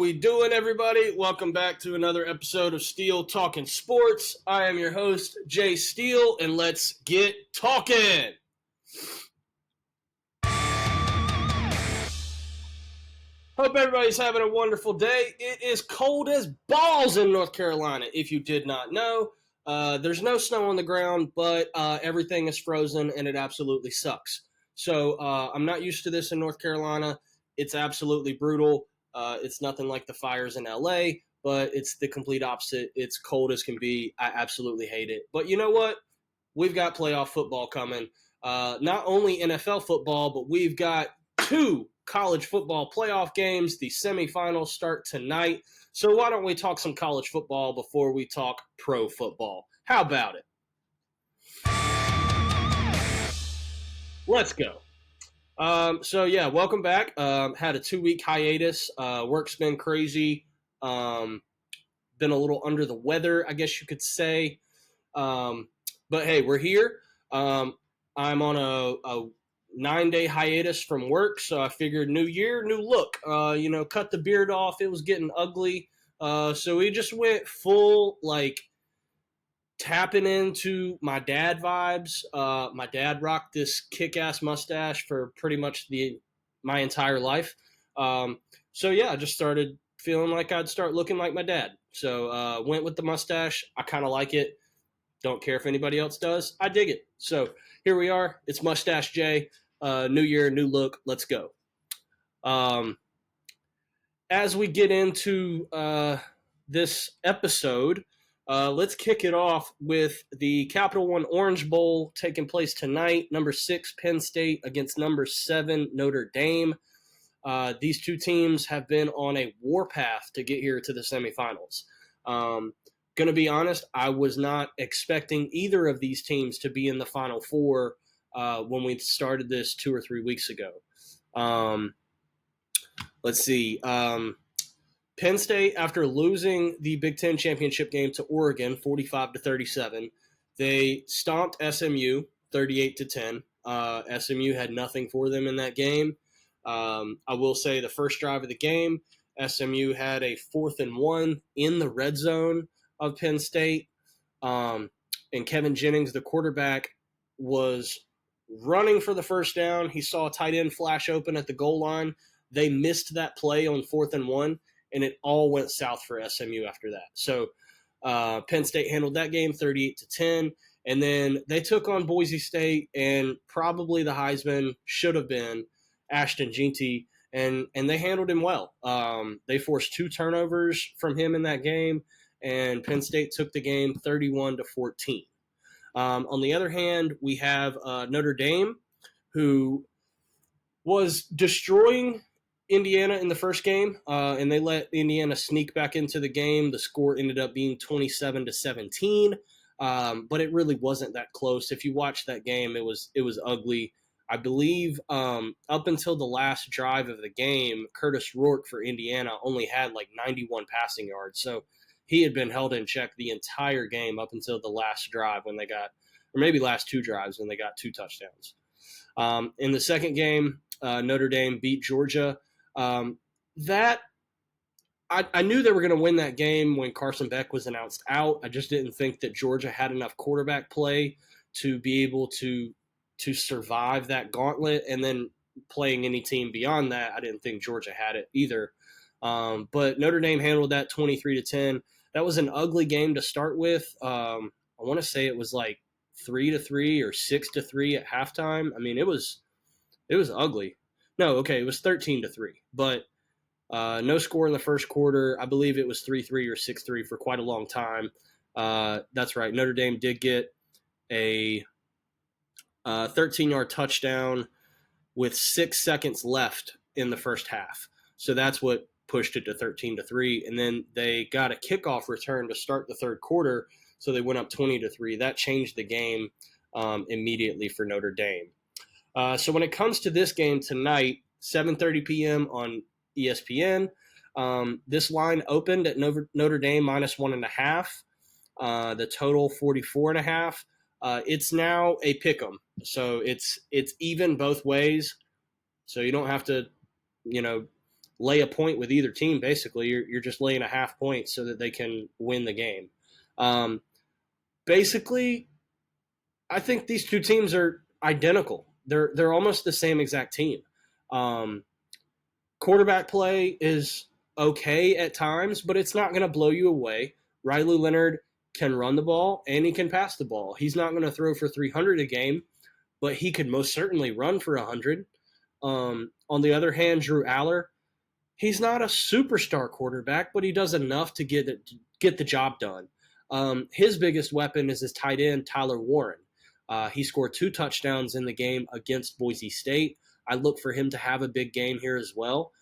we doing, everybody? Welcome back to another episode of Steele Talkin Sports. I am your host, Jay Steele, and let's get talking. Hope everybody's having a wonderful day. It is cold as balls in North Carolina, if you did not know. There's no snow on the ground, but everything is frozen, and it absolutely sucks. So I'm not used to this in North Carolina. It's absolutely brutal. It's nothing like the fires in LA, but it's the complete opposite. It's cold as can be. I absolutely hate it. But you know what? We've got playoff football coming. Not only NFL football, but we've got two college football playoff games. The semifinals start tonight. So why don't we talk some college football before we talk pro football? How about it? Let's go. Welcome back. Had a 2-week hiatus. Work's been crazy. Been a little under the weather, I guess you could say. But hey, we're here. I'm on a 9-day hiatus from work, so I figured new year, new look. Cut the beard off. It was getting ugly. So we just went full, tapping into my dad vibes. My dad rocked this kick-ass mustache for pretty much my entire life. I just started feeling like I'd start looking like my dad. So went with the mustache. I kind of like it. Don't care if anybody else does. I dig it. So here we are. It's Mustache Jay. New year, new look. Let's go. As we get into this episode, let's kick it off with the Capital One Orange Bowl taking place tonight. Number 6, Penn State against number 7, Notre Dame. These two teams have been on a warpath to get here to the semifinals. Going to be honest, I was not expecting either of these teams to be in the Final Four when we started this 2 or 3 weeks ago. Let's see. Penn State, after losing the Big Ten championship game to Oregon, 45-37, they stomped SMU 38-10. SMU had nothing for them in that game. I will say the first drive of the game, SMU had a 4th and 1 in the red zone of Penn State. And Kevin Jennings, the quarterback, was running for the first down. He saw a tight end flash open at the goal line. They missed that play on 4th and 1. And it all went south for SMU after that. So Penn State handled that game 38-10. And then they took on Boise State, and probably the Heisman should have been Ashton Jeanty, and they handled him well. They forced 2 turnovers from him in that game, and Penn State took the game 31-14. On the other hand, we have Notre Dame, who was destroying Indiana in the first game, and they let Indiana sneak back into the game. The score ended up being 27-17, but it really wasn't that close. If you watch that game, it was ugly. I believe up until the last drive of the game, Curtis Rourke for Indiana only had 91 passing yards. So he had been held in check the entire game up until the last drive when they got, or maybe last 2 drives when they got 2 touchdowns. In the second game, Notre Dame beat Georgia. I knew they were going to win that game when Carson Beck was announced out. I just didn't think that Georgia had enough quarterback play to be able to survive that gauntlet. And then playing any team beyond that, I didn't think Georgia had it either. But Notre Dame handled that 23-10. That was an ugly game to start with. I want to say it was 3-3 or 6-3 at halftime. I mean, it was ugly. No, okay, it was 13-3, but no score in the first quarter. I believe it was 3-3 or 6-3 for quite a long time. That's right. Notre Dame did get a 13-yard touchdown with 6 seconds left in the first half. So that's what pushed it to 13-3. And then they got a kickoff return to start the third quarter, so they went up 20-3. That changed the game immediately for Notre Dame. So when it comes to this game tonight, 7:30 p.m. on ESPN, this line opened at Notre Dame -1.5. The total 44.5. It's now a pick'em, so it's even both ways. So you don't have to, lay a point with either team. Basically, you're just laying a half point so that they can win the game. Basically, I think these two teams are identical. They're almost the same exact team. Quarterback play is okay at times, but it's not going to blow you away. Riley Leonard can run the ball and he can pass the ball. He's not going to throw for 300 a game, but he could most certainly run for 100. On the other hand, Drew Aller, he's not a superstar quarterback, but he does enough to get the job done. His biggest weapon is his tight end, Tyler Warren. He scored 2 touchdowns in the game against Boise State. I look for him to have a big game here as well.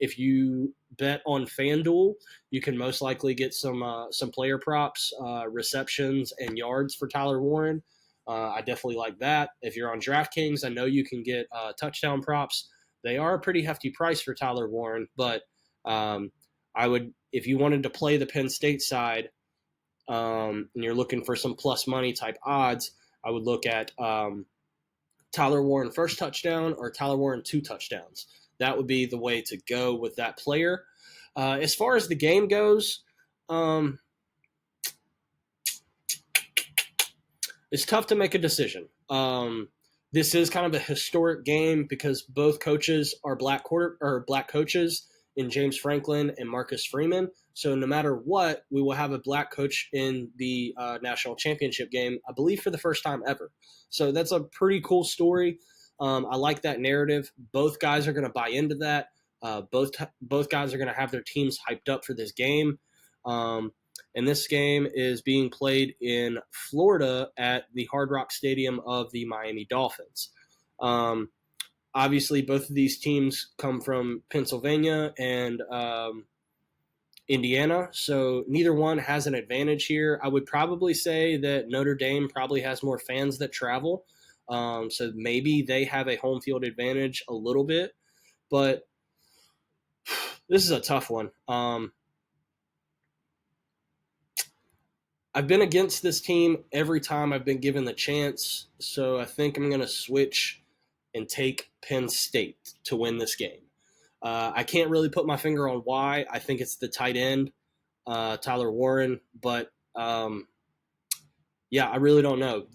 If you bet on FanDuel, you can most likely get some player props, receptions, and yards for Tyler Warren. I definitely like that. If you're on DraftKings, I know you can get touchdown props. They are a pretty hefty price for Tyler Warren, but I would, if you wanted to play the Penn State side and you're looking for some plus money type odds, I would look at Tyler Warren first touchdown or Tyler Warren 2 touchdowns. That would be the way to go with that player. As far as the game goes, it's tough to make a decision. This is kind of a historic game because both coaches are black coaches in James Franklin and Marcus Freeman. So no matter what, we will have a black coach in the national championship game, I believe for the first time ever. So that's a pretty cool story. I like that narrative. Both guys are going to buy into that. Both guys are going to have their teams hyped up for this game. And this game is being played in Florida at the Hard Rock Stadium of the Miami Dolphins. Obviously, both of these teams come from Pennsylvania and Indiana, so neither one has an advantage here. I would probably say that Notre Dame probably has more fans that travel, so maybe they have a home field advantage a little bit, but this is a tough one. I've been against this team every time I've been given the chance, so I think I'm going to switch and take Penn State to win this game. I can't really put my finger on why. I think it's the tight end, Tyler Warren, but yeah, I really don't know.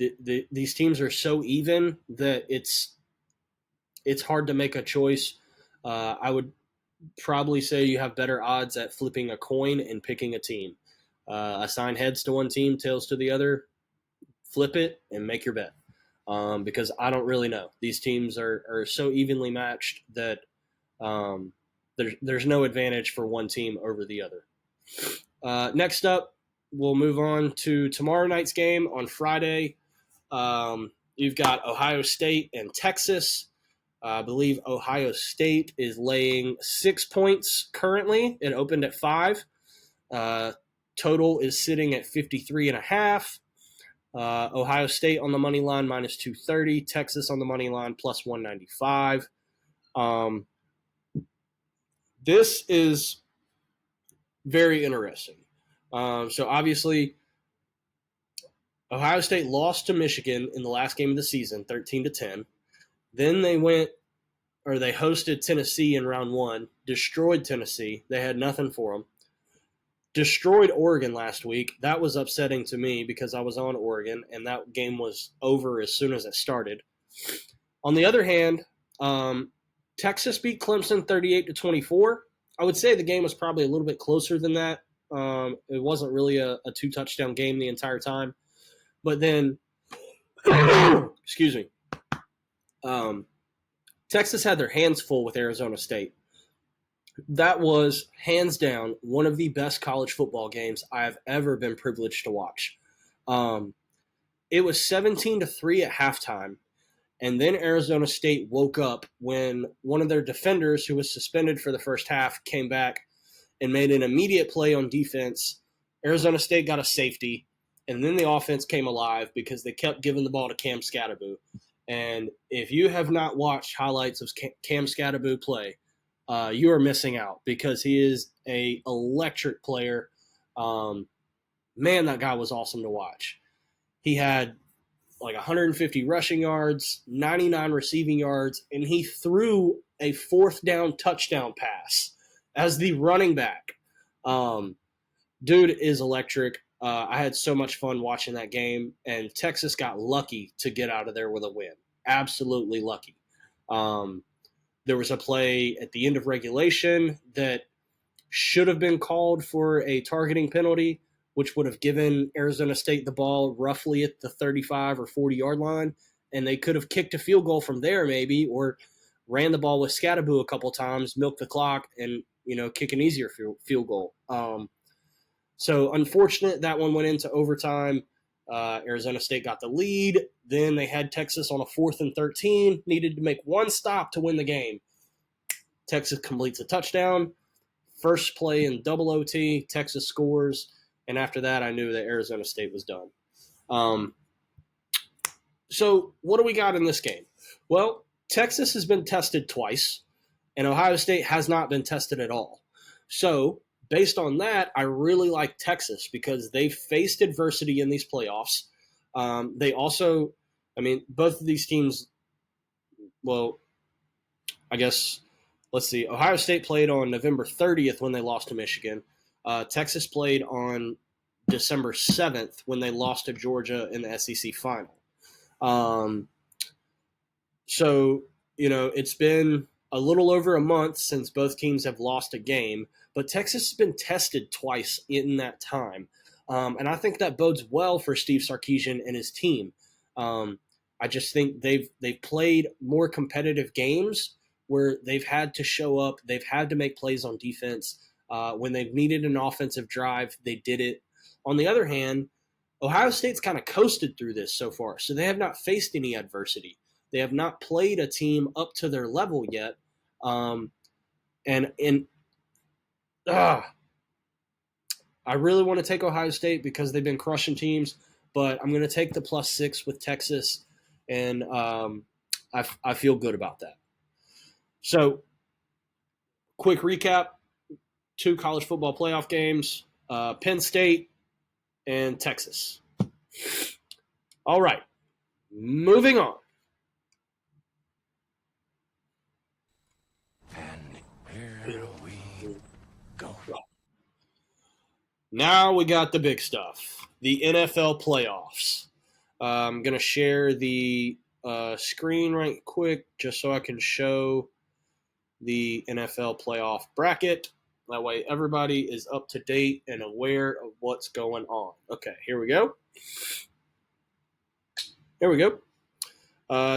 These teams are so even that it's hard to make a choice. I would probably say you have better odds at flipping a coin and picking a team. Assign heads to one team, tails to the other, flip it, and make your bet. Because I don't really know. These teams are so evenly matched that there's no advantage for one team over the other. Next up, we'll move on to tomorrow night's game on Friday. You've got Ohio State and Texas. I believe Ohio State is laying 6 points currently. It opened at 5. Total is sitting at 53.5. Ohio State on the money line minus 230. Texas on the money line plus 195. This is very interesting. So obviously, Ohio State lost to Michigan in the last game of the season, 13-10. Then they hosted Tennessee in round 1, destroyed Tennessee. They had nothing for them. Destroyed Oregon last week. That was upsetting to me because I was on Oregon, and that game was over as soon as it started. On the other hand, Texas beat Clemson 38-24. I would say the game was probably a little bit closer than that. It wasn't really a 2-touchdown game the entire time. But then, excuse me, Texas had their hands full with Arizona State. That was, hands down, one of the best college football games I have ever been privileged to watch. It was 17-3 at halftime, and then Arizona State woke up when one of their defenders, who was suspended for the first half, came back and made an immediate play on defense. Arizona State got a safety, and then the offense came alive because they kept giving the ball to Cam Skattebo. And if you have not watched highlights of Cam Skattebo play, you are missing out because he is an electric player. Man, that guy was awesome to watch. He had like 150 rushing yards, 99 receiving yards, and he threw a fourth down touchdown pass as the running back. Dude is electric. I had so much fun watching that game, and Texas got lucky to get out of there with a win. Absolutely lucky. There was a play at the end of regulation that should have been called for a targeting penalty, which would have given Arizona State the ball roughly at the 35 or 40-yard line, and they could have kicked a field goal from there maybe, or ran the ball with Scattaboo a couple times, milk the clock, and kick an easier field goal. So unfortunate that one went into overtime. Arizona State got the lead. Then they had Texas on a 4th and 13, needed to make one stop to win the game. Texas completes a touchdown. First play in double OT, Texas scores. And after that, I knew that Arizona State was done. So what do we got in this game? Well, Texas has been tested twice, and Ohio State has not been tested at all. So based on that, I really like Texas because they've faced adversity in these playoffs. They also, both of these teams, well, I guess, let's see. Ohio State played on November 30th when they lost to Michigan. Texas played on December 7th when they lost to Georgia in the SEC final. So, it's been a little over a month since both teams have lost a game, but Texas has been tested twice in that time. And I think that bodes well for Steve Sarkisian and his team. I just think they've played more competitive games where they've had to show up, they've had to make plays on defense. When they've needed an offensive drive, they did it. On the other hand, Ohio State's kind of coasted through this so far, so they have not faced any adversity. They have not played a team up to their level yet. I really want to take Ohio State because they've been crushing teams, but I'm going to take the +6 with Texas, and I feel good about that. So, quick recap. 2 college football playoff games, Penn State and Texas. All right, moving on. And here we go. Now we got the big stuff, the NFL playoffs. I'm going to share the screen right quick just so I can show the NFL playoff bracket. That way everybody is up to date and aware of what's going on. Okay, here we go.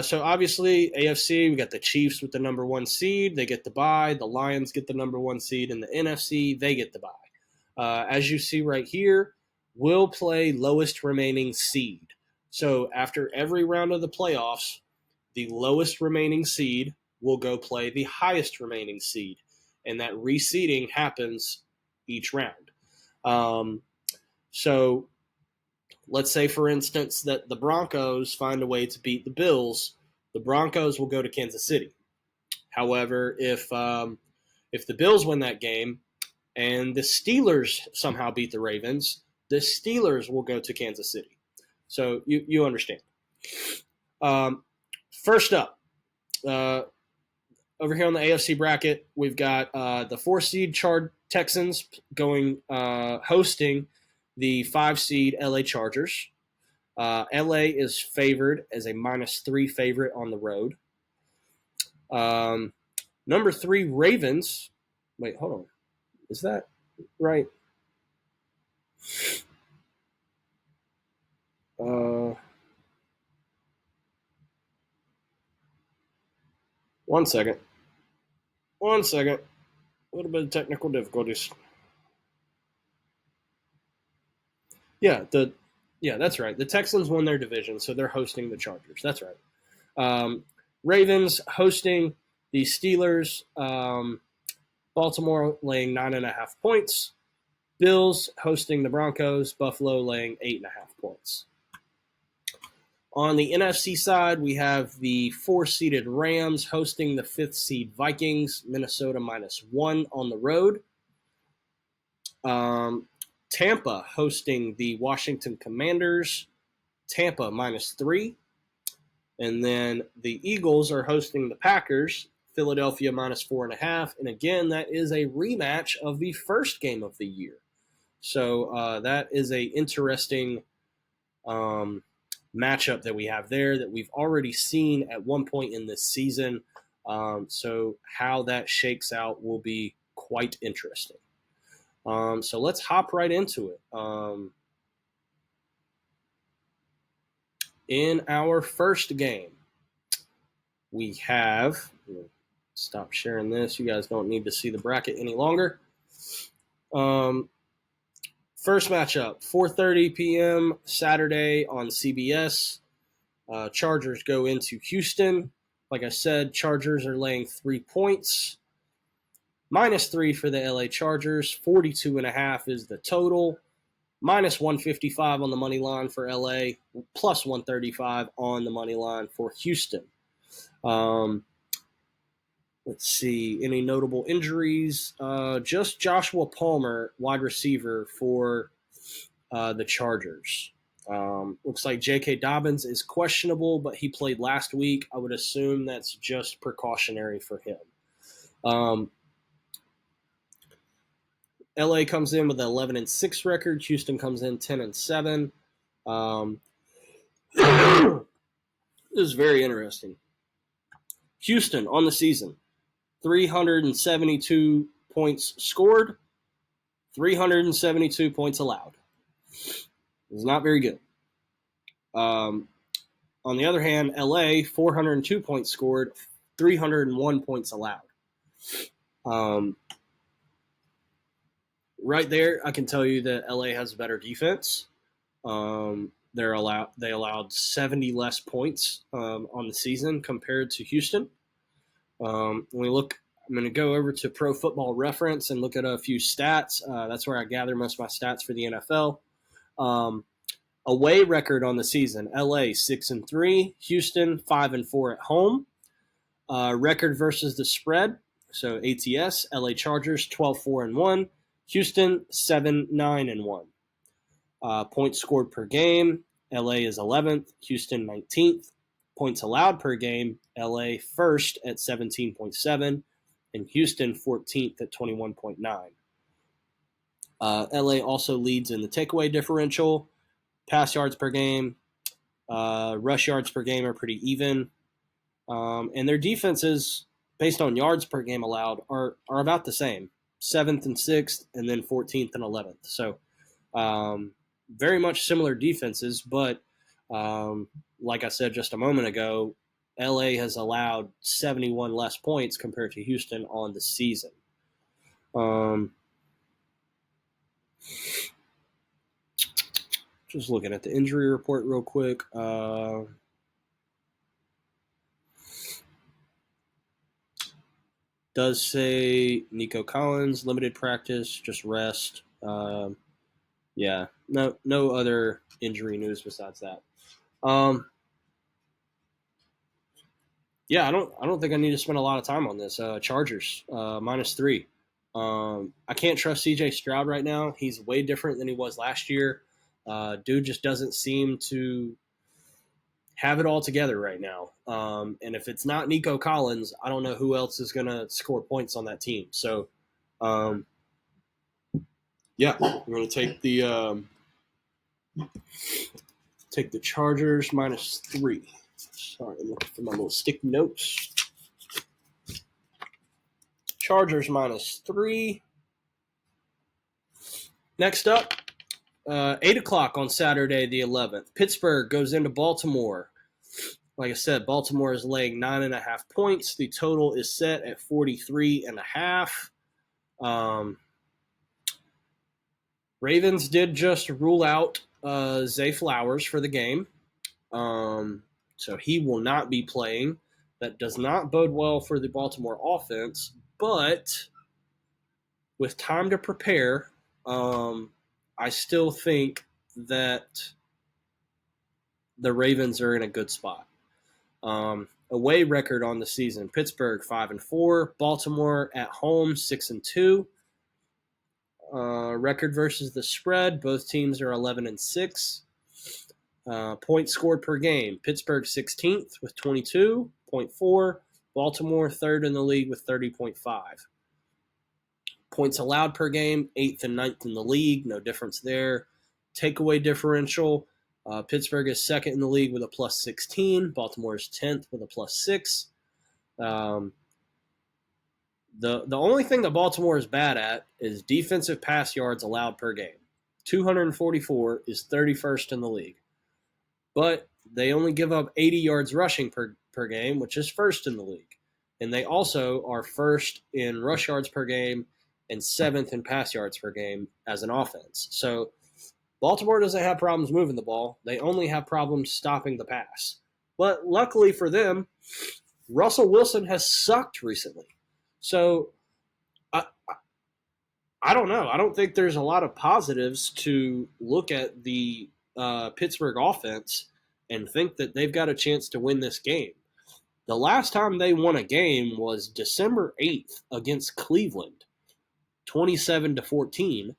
So obviously, AFC, we got the Chiefs with the number 1 seed. They get the bye. The Lions get the number 1 seed. And the NFC, they get the bye. As you see right here, we'll play lowest remaining seed. So after every round of the playoffs, the lowest remaining seed will go play the highest remaining seed. And that reseeding happens each round. So let's say, for instance, that the Broncos find a way to beat the Bills. The Broncos will go to Kansas City. However, if the Bills win that game and the Steelers somehow beat the Ravens, the Steelers will go to Kansas City. So you understand. First up, over here on the AFC bracket, we've got the 4-seed Texans hosting the 5-seed LA Chargers. LA is favored as a -3 favorite on the road. Number 3 Ravens. Wait, hold on. Is that right? One second. A little bit of technical difficulties. Yeah, that's right. The Texans won their division, so they're hosting the Chargers. That's right. Ravens hosting the Steelers. Baltimore laying 9.5 points. Bills hosting the Broncos. Buffalo laying 8.5 points. On the NFC side, we have the 4-seeded Rams hosting the 5th-seed Vikings. Minnesota -1 on the road. Tampa hosting the Washington Commanders. Tampa -3. And then the Eagles are hosting the Packers, Philadelphia -4.5. And again, that is a rematch of the first game of the year. So that is a interesting matchup that we have there that we've already seen at one point in this season. So how that shakes out will be quite interesting. So let's hop right into it. In our first game, we have, stop sharing this. You guys don't need to see the bracket any longer. First matchup, 4:30 p.m. Saturday on CBS. Chargers go into Houston. Like I said, Chargers are laying 3 points. -3 for the LA Chargers. 42.5 is the total. -155 on the money line for LA. +135 on the money line for Houston. Let's see. Any notable injuries? Just Joshua Palmer, wide receiver for the Chargers. Looks like J.K. Dobbins is questionable, but he played last week. I would assume that's just precautionary for him. LA comes in with an 11-6 record. Houston comes in 10-7. This is very interesting. Houston on the season, 372 points scored, 372 points allowed. It's not very good. On the other hand, LA, 402 points scored, 301 points allowed. Right there, I can tell you that LA has a better defense. They allowed 70 less points on the season compared to Houston. When we look, I'm going to go over to Pro Football Reference and look at a few stats. That's where I gather most of my stats for the NFL. Away record on the season: LA 6-3, Houston 5-4 at home. Record versus the spread: so ATS, LA Chargers 12-4-1, Houston 7-9-1. Points scored per game: LA is 11th, Houston 19th. Points allowed per game: LA first at 17.7, and Houston 14th at 21.9. LA also leads in the takeaway differential. Pass yards per game, rush yards per game are pretty even. And their defenses, based on yards per game allowed, are about the same. 7th and 6th, and then 14th and 11th. So very much similar defenses, but like I said just a moment ago, LA has allowed 71 less points compared to Houston on the season. Just looking at the injury report real quick. Does say Nico Collins, limited practice, just rest. Yeah, no other injury news besides that. Yeah, I don't think I need to spend a lot of time on this. Chargers -3. I can't trust C.J. Stroud right now. He's way different than he was last year. Dude just doesn't seem to have it all together right now. And if it's not Nico Collins, I don't know who else is going to score points on that team. So, yeah, we're going to take the Chargers -3. Sorry, I'm looking for my little sticky notes. Chargers -3. Next up, 8 o'clock on Saturday the 11th. Pittsburgh goes into Baltimore. Like I said, Baltimore is laying 9.5 points. The total is set at 43.5. Ravens did just rule out Zay Flowers for the game. So he will not be playing. That does not bode well for the Baltimore offense. But with time to prepare, I still think that the Ravens are in a good spot. Away record on the season: Pittsburgh 5-4, Baltimore at home 6-2. Record versus the spread: both teams are 11-6. Points scored per game. Pittsburgh 16th with 22.4. Baltimore 3rd in the league with 30.5. Points allowed per game, 8th and 9th in the league. No difference there. Takeaway differential. Pittsburgh is 2nd in the league with a plus 16. Baltimore is 10th with a plus 6. The only thing that Baltimore is bad at is defensive pass yards allowed per game. 244 is 31st in the league. But they only give up 80 yards rushing per game, which is 1st in the league. And they also are 1st in rush yards per game and 7th in pass yards per game as an offense. So Baltimore doesn't have problems moving the ball. They only have problems stopping the pass. But luckily for them, Russell Wilson has sucked recently. So I don't know. I don't think there's a lot of positives to look at the Pittsburgh offense and think that they've got a chance to win this game. The last time they won a game was December 8th against Cleveland, 27-14.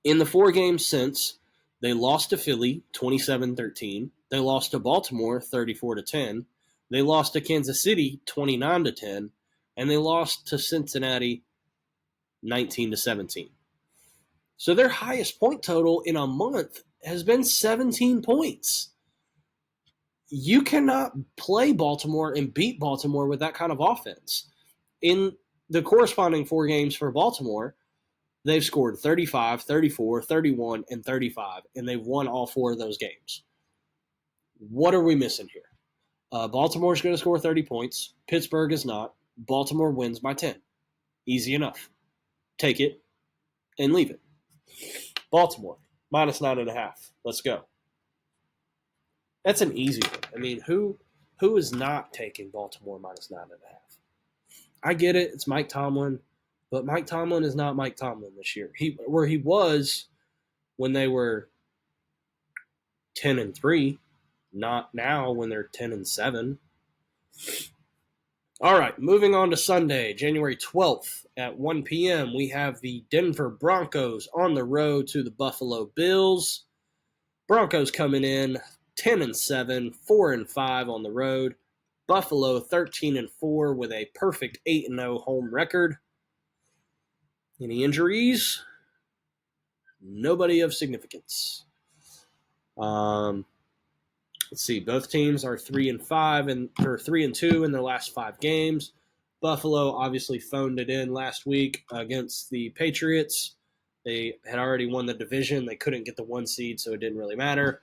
In the 4 games since, they lost to Philly, 27-13. They lost to Baltimore, 34-10. They lost to Kansas City, 29-10. And they lost to Cincinnati, 19-17. So their highest point total in a month has been 17 points. You cannot play Baltimore and beat Baltimore with that kind of offense. In the corresponding 4 games for Baltimore, they've scored 35, 34, 31, and 35, and they've won all 4 of those games. What are we missing here? Baltimore's going to score 30 points. Pittsburgh is not. Baltimore wins by 10. Easy enough. Take it and leave it. Baltimore, minus 9.5. Let's go. That's an easy one. I mean, who is not taking Baltimore minus 9.5? I get it. It's Mike Tomlin. But Mike Tomlin is not Mike Tomlin this year. Where he was when they were 10-3, not now when they're 10-7. All right, moving on to Sunday, January 12th at 1 p.m. We have the Denver Broncos on the road to the Buffalo Bills. Broncos coming in 10-7, 4-5 on the road. Buffalo 13-4 with a perfect 8-0 home record. Any injuries? Nobody of significance. Let's see. Both teams are 3-5 or 3-2 in their last 5 games. Buffalo obviously phoned it in last week against the Patriots. They had already won the division. They couldn't get the 1 seed, so it didn't really matter.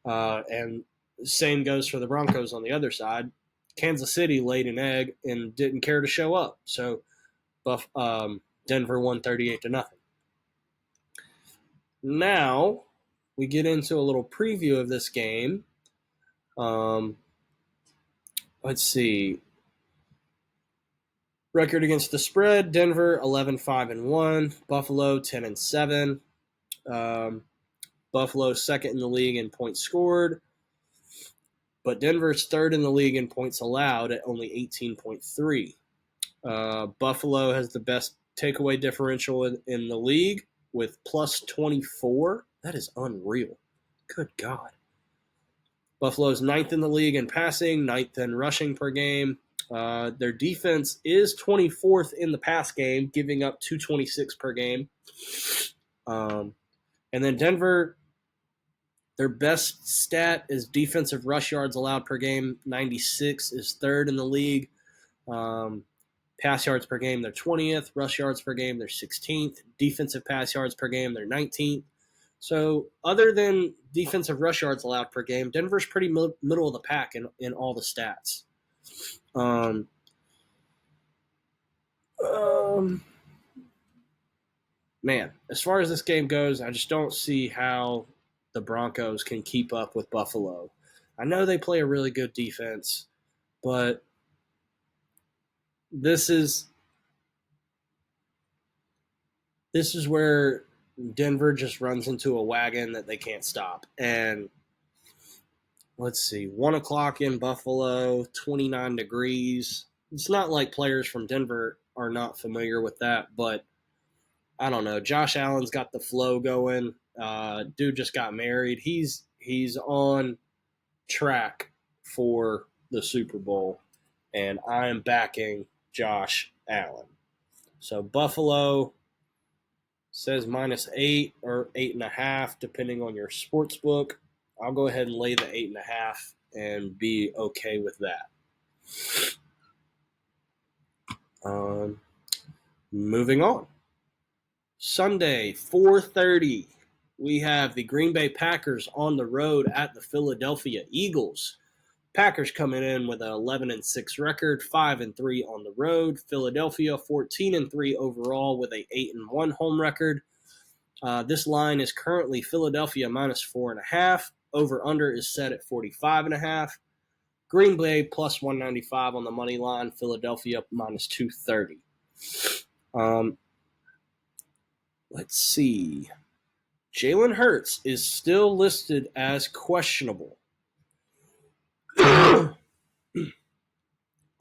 And same goes for the Broncos on the other side. Kansas City laid an egg and didn't care to show up. So Denver won 38-0. Now we get into a little preview of this game. Let's see. Record against the spread: Denver 11-5-1, Buffalo 10-7. Buffalo 2nd in the league in points scored, but Denver's 3rd in the league in points allowed at only 18.3. Buffalo has the best takeaway differential in the league with plus 24. That is unreal. Good God. Buffalo's 9th in the league in passing, 9th in rushing per game. Their defense is 24th in the pass game, giving up 226 per game. And then Denver, their best stat is defensive rush yards allowed per game. 96 is 3rd in the league. Pass yards per game, they're 20th. Rush yards per game, they're 16th. Defensive pass yards per game, they're 19th. So other than defensive rush yards allowed per game, Denver's pretty middle of the pack in all the stats. Man, as far as this game goes, I just don't see how the Broncos can keep up with Buffalo. I know they play a really good defense, but this is where Denver just runs into a wagon that they can't stop. And let's see, 1 o'clock in Buffalo, 29 degrees. It's not like players from Denver are not familiar with that, but I don't know. Josh Allen's got the flow going. Dude just got married. He's on track for the Super Bowl, and I am backing Josh Allen. So Buffalo says -8 or 8.5, depending on your sports book. I'll go ahead and lay the 8.5 and be okay with that. Moving on. Sunday, 4:30, we have the Green Bay Packers on the road at the Philadelphia Eagles. Packers coming in with an 11-6 record, 5-3 on the road. Philadelphia 14-3 overall with a 8-1 home record. This line is currently Philadelphia -4.5. Over under is set at 45.5. Green Bay +195 on the money line. Philadelphia -230. Let's see. Jalen Hurts is still listed as questionable.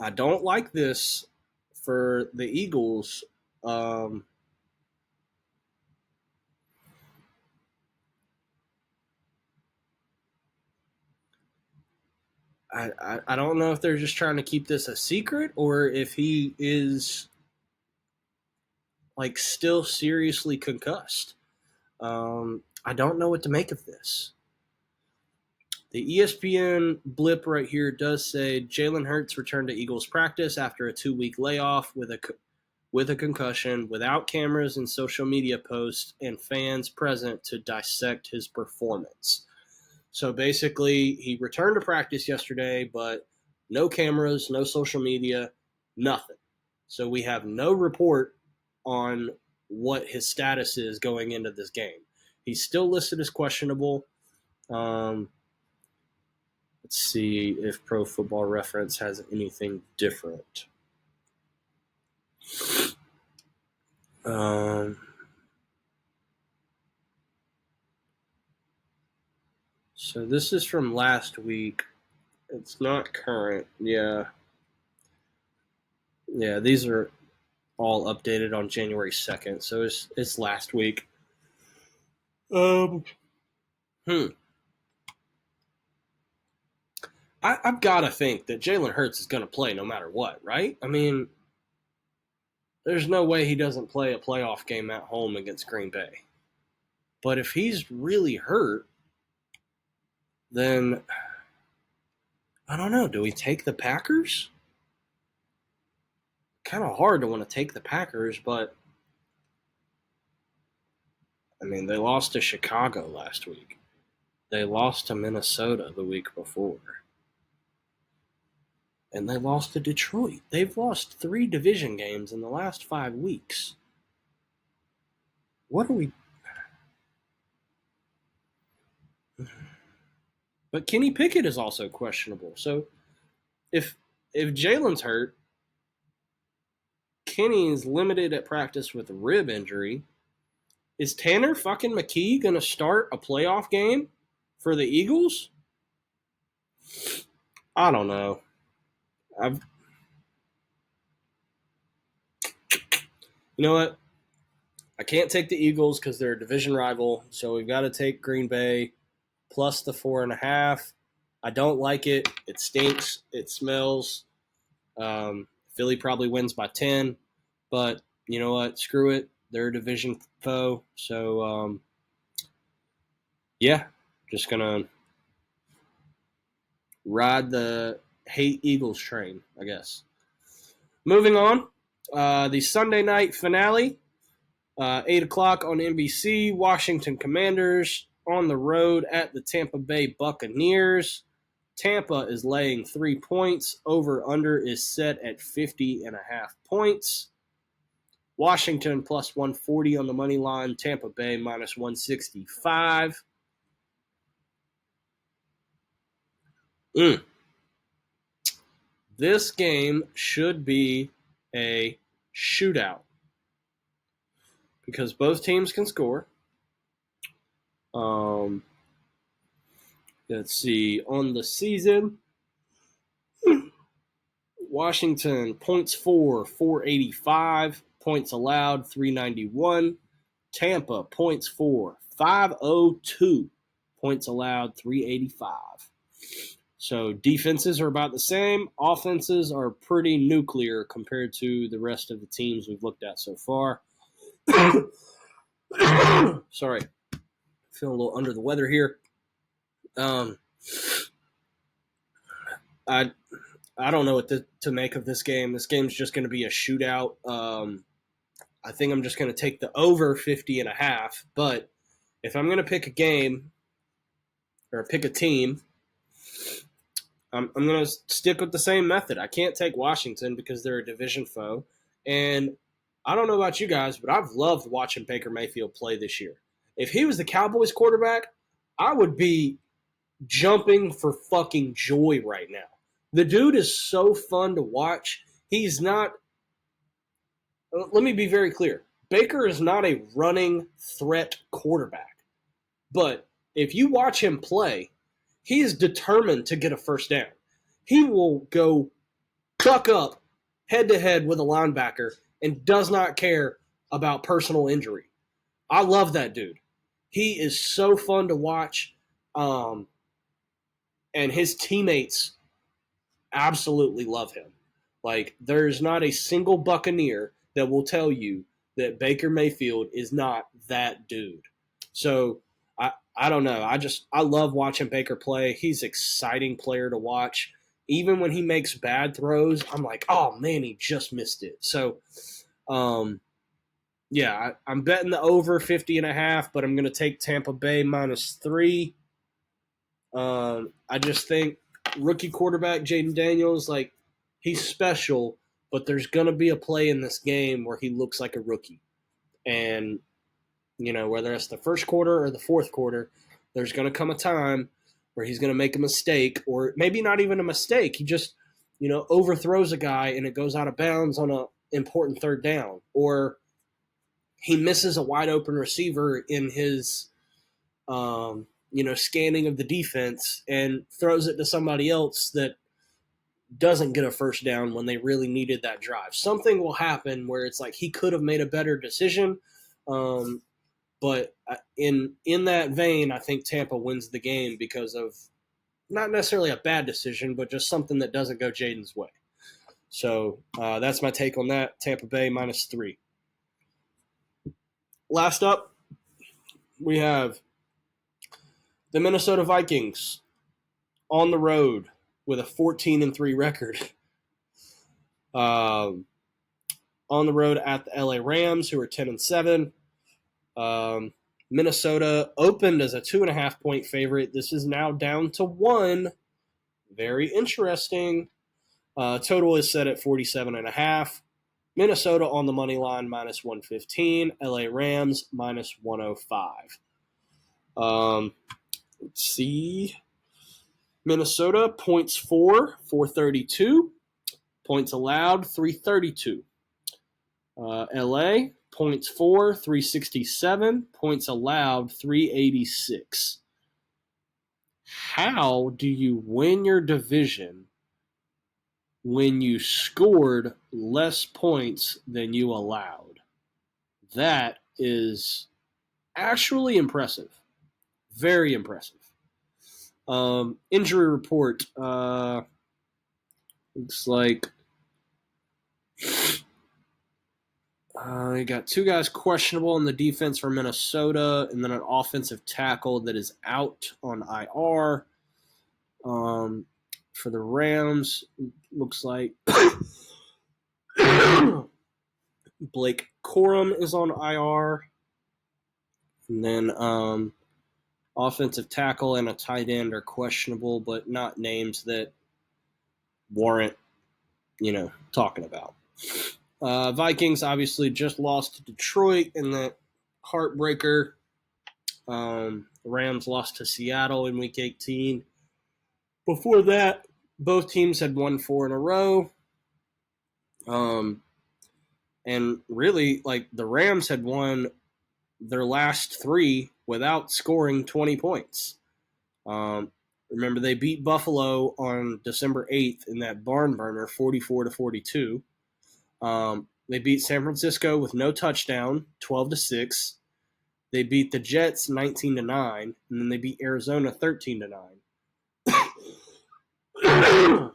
I don't like this for the Eagles. I don't know if they're just trying to keep this a secret or if he is like still seriously concussed. I don't know what to make of this. The ESPN blip right here does say Jalen Hurts returned to Eagles practice after a 2-week layoff with a concussion, without cameras and social media posts and fans present to dissect his performance. So basically, he returned to practice yesterday, but no cameras, no social media, nothing. So we have no report on what his status is going into this game. He's still listed as questionable. Let's see if Pro Football Reference has anything different. So this is from last week. It's not current. Yeah, these are all updated on January 2nd, so it's last week. I've got to think that Jalen Hurts is going to play no matter what, right? I mean, there's no way he doesn't play a playoff game at home against Green Bay. But if he's really hurt, then I don't know. Do we take the Packers? Kind of hard to want to take the Packers, but I mean, they lost to Chicago last week. They lost to Minnesota the week before. And they lost to Detroit. They've lost 3 division games in the last 5 weeks. What are we... But Kenny Pickett is also questionable. So if Jalen's hurt, Kenny's limited at practice with a rib injury. Is Tanner fucking McKee going to start a playoff game for the Eagles? I don't know. You know what? I can't take the Eagles because they're a division rival, so we've got to take Green Bay plus the 4.5. I don't like it. It stinks. It smells. Philly probably wins by 10, but you know what? Screw it. They're a division foe, so just gonna ride the hate Eagles train, I guess. Moving on, the Sunday night finale, 8 o'clock on NBC. Washington Commanders on the road at the Tampa Bay Buccaneers. Tampa is laying 3 points. Over-under is set at 50.5 points. Washington +140 on the money line. Tampa Bay -165. This game should be a shootout because both teams can score. Let's see. On the season, Washington points for 485, points allowed 391. Tampa points for 502. Points allowed, 385. So defenses are about the same. Offenses are pretty nuclear compared to the rest of the teams we've looked at so far. Sorry. Feeling a little under the weather here. I don't know what to make of this game. This game's just going to be a shootout. I think I'm just going to take the over 50.5. But if I'm going to pick a game or pick a team, I'm going to stick with the same method. I can't take Washington because they're a division foe. And I don't know about you guys, but I've loved watching Baker Mayfield play this year. If he was the Cowboys quarterback, I would be jumping for fucking joy right now. The dude is so fun to watch. He's not – let me be very clear. Baker is not a running threat quarterback. But if you watch him play, he is determined to get a first down. He will go tuck up head-to-head with a linebacker and does not care about personal injury. I love that dude. He is so fun to watch, and his teammates absolutely love him. Like, there's not a single Buccaneer that will tell you that Baker Mayfield is not that dude. So, I don't know. I love watching Baker play. He's an exciting player to watch. Even when he makes bad throws, I'm like, oh, man, he just missed it. So, yeah, I'm betting the over 50.5, but I'm going to take Tampa Bay -3. I just think rookie quarterback Jaden Daniels, like, he's special, but there's going to be a play in this game where he looks like a rookie. And, you know, whether it's the first quarter or the fourth quarter, there's going to come a time where he's going to make a mistake, or maybe not even a mistake. He just, you know, overthrows a guy and it goes out of bounds on an important third down. Or he misses a wide open receiver in his, you know, scanning of the defense and throws it to somebody else that doesn't get a first down when they really needed that drive. Something will happen where it's like he could have made a better decision. But in that vein, I think Tampa wins the game because of not necessarily a bad decision, but just something that doesn't go Jaden's way. So that's my take on that. Tampa Bay -3. Last up, we have the Minnesota Vikings on the road with a 14-3 record. On the road at the LA Rams, who are 10-7. Minnesota opened as a 2.5-point favorite. This is now down to 1. Very interesting. Total is set at 47.5. Minnesota on the money line -115. LA Rams -105. Let's see. Minnesota points for 432. Points allowed 332. LA points for 367. Points allowed 386. How do you win your division when you scored less points than you allowed? That is actually impressive. Very impressive. Injury report. Looks like you got 2 guys questionable in the defense for Minnesota, and then an offensive tackle that is out on IR. For the Rams, looks like Blake Corum is on IR. And then offensive tackle and a tight end are questionable, but not names that warrant, you know, talking about. Vikings obviously just lost to Detroit in that heartbreaker. Rams lost to Seattle in Week 18. Before that, both teams had won 4 in a row. And really, like, the Rams had won their last 3 without scoring 20 points. Remember, they beat Buffalo on December 8th in that barn burner, 44-42. They beat San Francisco with no touchdown, 12-6. They beat the Jets 19-9, and then they beat Arizona 13-9.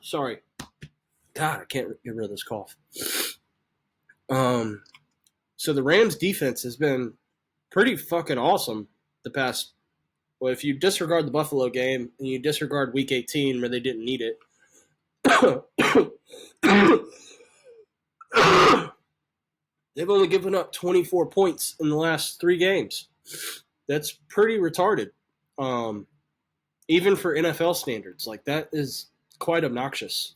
Sorry. God, I can't get rid of this cough. So the Rams defense has been pretty fucking awesome the past. Well, if you disregard the Buffalo game and you disregard Week 18 where they didn't need it, they've only given up 24 points in the last 3 games. That's pretty retarded. Even for NFL standards, like that is quite obnoxious.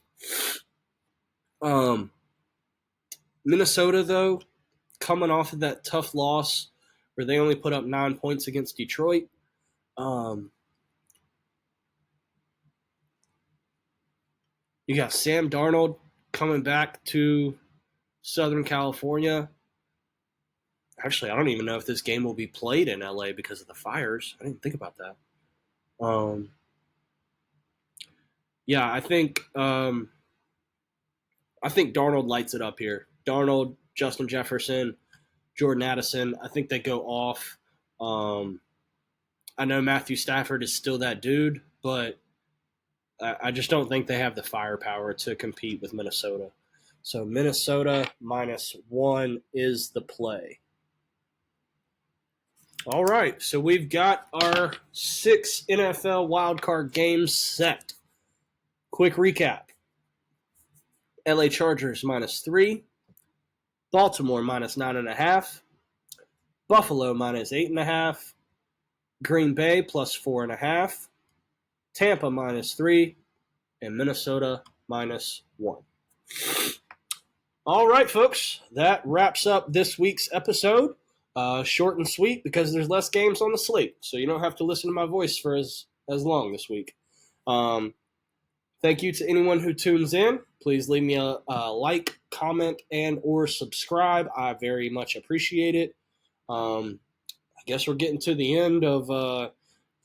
Minnesota, though, coming off of that tough loss where they only put up 9 points against Detroit, you got Sam Darnold coming back to Southern California. Actually, I don't even know if this game will be played in LA because of the fires. I didn't think about that. Yeah, I think Darnold lights it up here. Darnold, Justin Jefferson, Jordan Addison, I think they go off. I know Matthew Stafford is still that dude, but I just don't think they have the firepower to compete with Minnesota. So Minnesota -1 is the play. All right, so we've got our 6 NFL wildcard games set. Quick recap. LA Chargers -3. Baltimore -9.5. Buffalo -8.5. Green Bay +4.5. Tampa -3. And Minnesota -1. All right, folks, that wraps up this week's episode. Short and sweet because there's less games on the slate, so you don't have to listen to my voice for as long this week. Thank you to anyone who tunes in. Please leave me a like, comment, and or subscribe. I very much appreciate it. I guess we're getting to the end of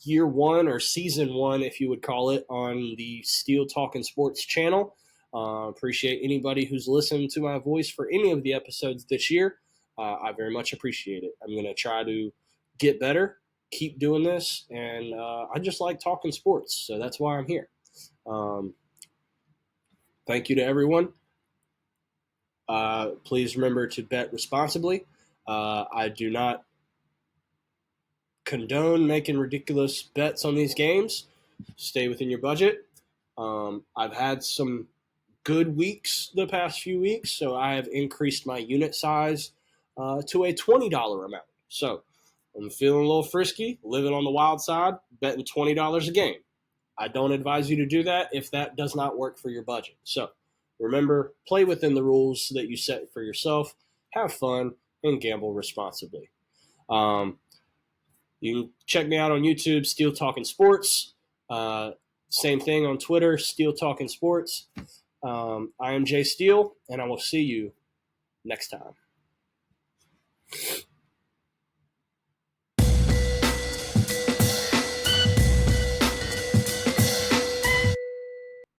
year 1 or season 1, if you would call it, on the Steele Talkin Sports channel. Appreciate anybody who's listened to my voice for any of the episodes this year. I very much appreciate it. I'm going to try to get better, keep doing this, and I just like talking sports, so that's why I'm here. Thank you to everyone. Please remember to bet responsibly. I do not condone making ridiculous bets on these games. Stay within your budget. I've had some good weeks the past few weeks, so I have increased my unit size to a $20 amount. So I'm feeling a little frisky, living on the wild side, betting $20 a game. I don't advise you to do that if that does not work for your budget. So remember, play within the rules that you set for yourself, have fun, and gamble responsibly. You can check me out on YouTube, Steele Talkin Sports. Same thing on Twitter, Steele Talkin Sports. I am Jay Steele, and I will see you next time.